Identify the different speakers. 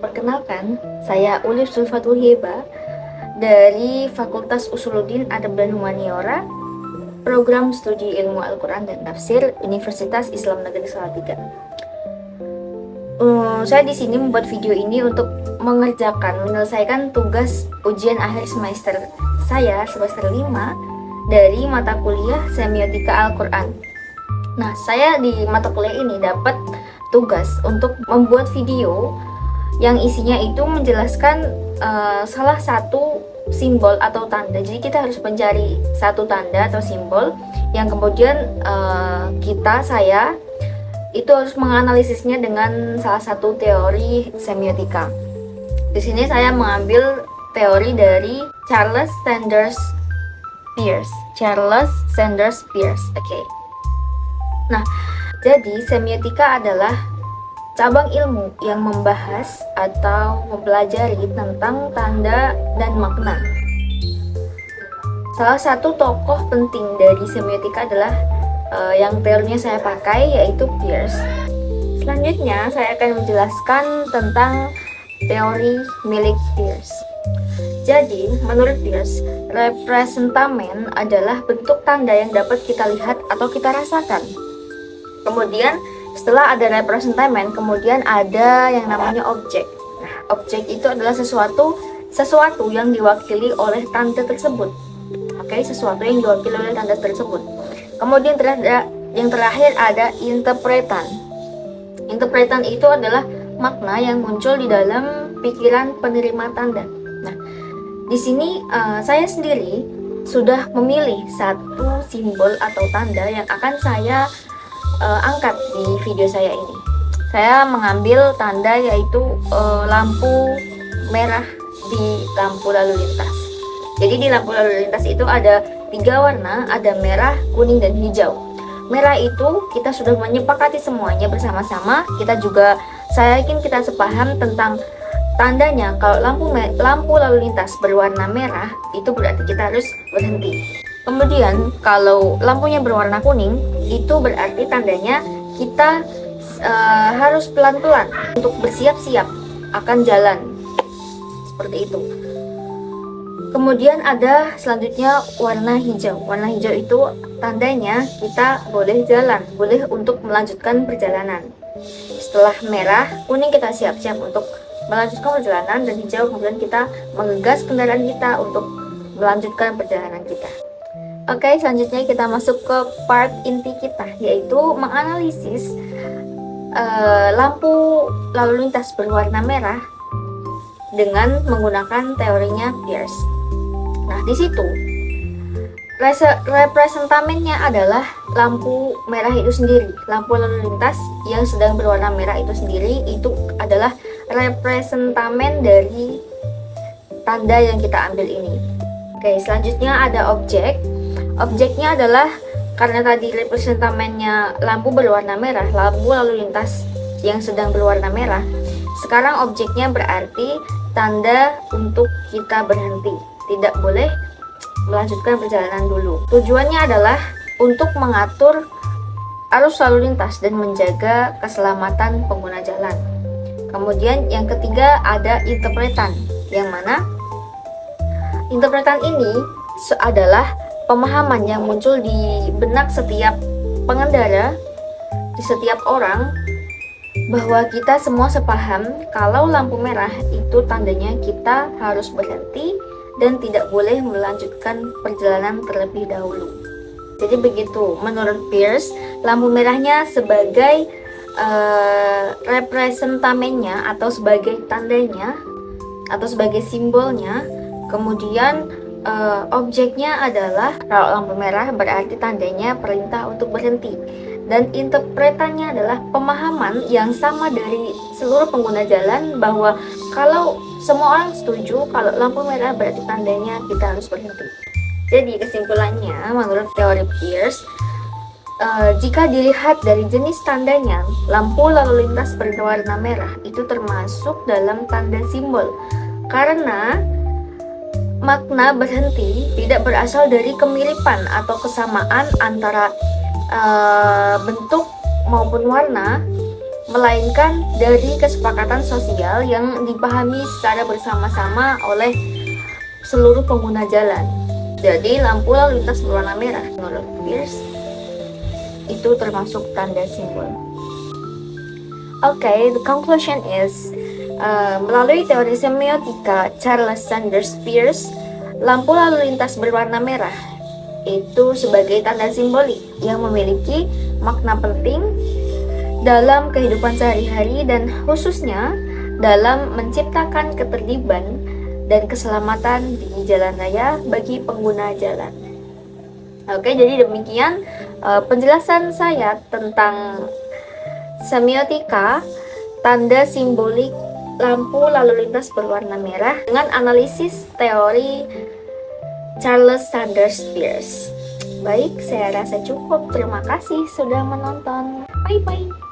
Speaker 1: Perkenalkan, saya Ulif Sulfatul Hiba dari Fakultas Usuluddin Adab dan Humaniora, Program Studi Ilmu Al-Quran dan Tafsir, Universitas Islam Negeri Salatiga. Saya di sini membuat video ini untuk menyelesaikan tugas ujian akhir semester saya semester 5 dari mata kuliah Semiotika Al-Quran. Nah, saya di mata kuliah ini dapat tugas untuk membuat video yang isinya itu menjelaskan salah satu simbol atau tanda. Jadi kita harus mencari satu tanda atau simbol yang kemudian saya itu harus menganalisisnya dengan salah satu teori semiotika. Di sini saya mengambil teori dari Charles Sanders Peirce. Oke. Nah, jadi semiotika adalah cabang ilmu yang membahas atau mempelajari tentang tanda dan makna. Salah satu tokoh penting dari semiotika adalah yang teorinya saya pakai, yaitu Peirce. Selanjutnya saya akan menjelaskan tentang teori milik Peirce. Jadi, menurut Peirce, representamen adalah bentuk tanda yang dapat kita lihat atau kita rasakan. Kemudian setelah ada representamen, kemudian ada yang namanya objek. Nah, objek itu adalah sesuatu yang diwakili oleh tanda tersebut. Oke, sesuatu yang diwakili oleh tanda tersebut. Kemudian yang terakhir ada interpretan. Interpretan itu adalah makna yang muncul di dalam pikiran penerima tanda. Nah, di sini saya sendiri sudah memilih satu simbol atau tanda yang akan saya angkat di video saya ini. Saya mengambil tanda yaitu lampu merah di lampu lalu lintas. Jadi di lampu lalu lintas itu ada 3 warna, ada merah, kuning, dan hijau. Merah itu kita sudah menyepakati semuanya bersama-sama. Saya yakin kita sepaham tentang tandanya. Kalau lampu lalu lintas berwarna merah, itu berarti kita harus berhenti. Kemudian kalau lampunya berwarna kuning, itu berarti tandanya kita harus pelan-pelan untuk bersiap-siap akan jalan. Seperti itu. Kemudian ada selanjutnya warna hijau. Warna hijau itu tandanya kita boleh jalan, boleh untuk melanjutkan perjalanan. Setelah merah, kuning kita siap-siap untuk melanjutkan perjalanan, dan hijau kemudian kita menggegas kendaraan kita untuk melanjutkan perjalanan kita. Oke, selanjutnya kita masuk ke part inti kita, yaitu menganalisis lampu lalu lintas berwarna merah dengan menggunakan teorinya Peirce. Nah, di situ representamennya adalah lampu merah itu sendiri. Lampu lalu lintas yang sedang berwarna merah itu sendiri itu adalah representamen dari tanda yang kita ambil ini. Oke, selanjutnya ada objek. Objeknya adalah karena tadi representamennya lampu berwarna merah, lampu lalu lintas yang sedang berwarna merah. Sekarang objeknya berarti tanda untuk kita berhenti. Tidak boleh melanjutkan perjalanan dulu. Tujuannya adalah untuk mengatur arus lalu lintas dan menjaga keselamatan pengguna jalan. Kemudian yang ketiga ada interpretan, yang mana interpretan ini adalah pemahaman yang muncul di benak setiap pengendara, di setiap orang, bahwa kita semua sepaham kalau lampu merah itu tandanya kita harus berhenti dan tidak boleh melanjutkan perjalanan terlebih dahulu. Jadi begitu menurut Peirce, lampu merahnya sebagai representamennya atau sebagai tandanya atau sebagai simbolnya. Kemudian objeknya adalah kalau lampu merah berarti tandanya perintah untuk berhenti, dan interpretannya adalah pemahaman yang sama dari seluruh pengguna jalan bahwa kalau semua orang setuju kalau lampu merah berarti tandanya kita harus berhenti. Jadi kesimpulannya menurut teori Peirce, jika dilihat dari jenis tandanya, lampu lalu lintas berwarna merah itu termasuk dalam tanda simbol, karena makna berhenti tidak berasal dari kemiripan atau kesamaan antara bentuk maupun warna, melainkan dari kesepakatan sosial yang dipahami secara bersama-sama oleh seluruh pengguna jalan. Jadi lampu lalu lintas berwarna merah menurut Peirce itu termasuk tanda simbol. Okay, the conclusion is melalui teori semiotika Charles Sanders Peirce, lampu lalu lintas berwarna merah itu sebagai tanda simbolik yang memiliki makna penting dalam kehidupan sehari-hari dan khususnya dalam menciptakan ketertiban dan keselamatan di jalan raya bagi pengguna jalan. Oke, jadi demikian penjelasan saya tentang semiotika tanda simbolik lampu lalu lintas berwarna merah dengan analisis teori Charles Sanders Peirce. Baik, saya rasa cukup. Terima kasih sudah menonton. Bye-bye.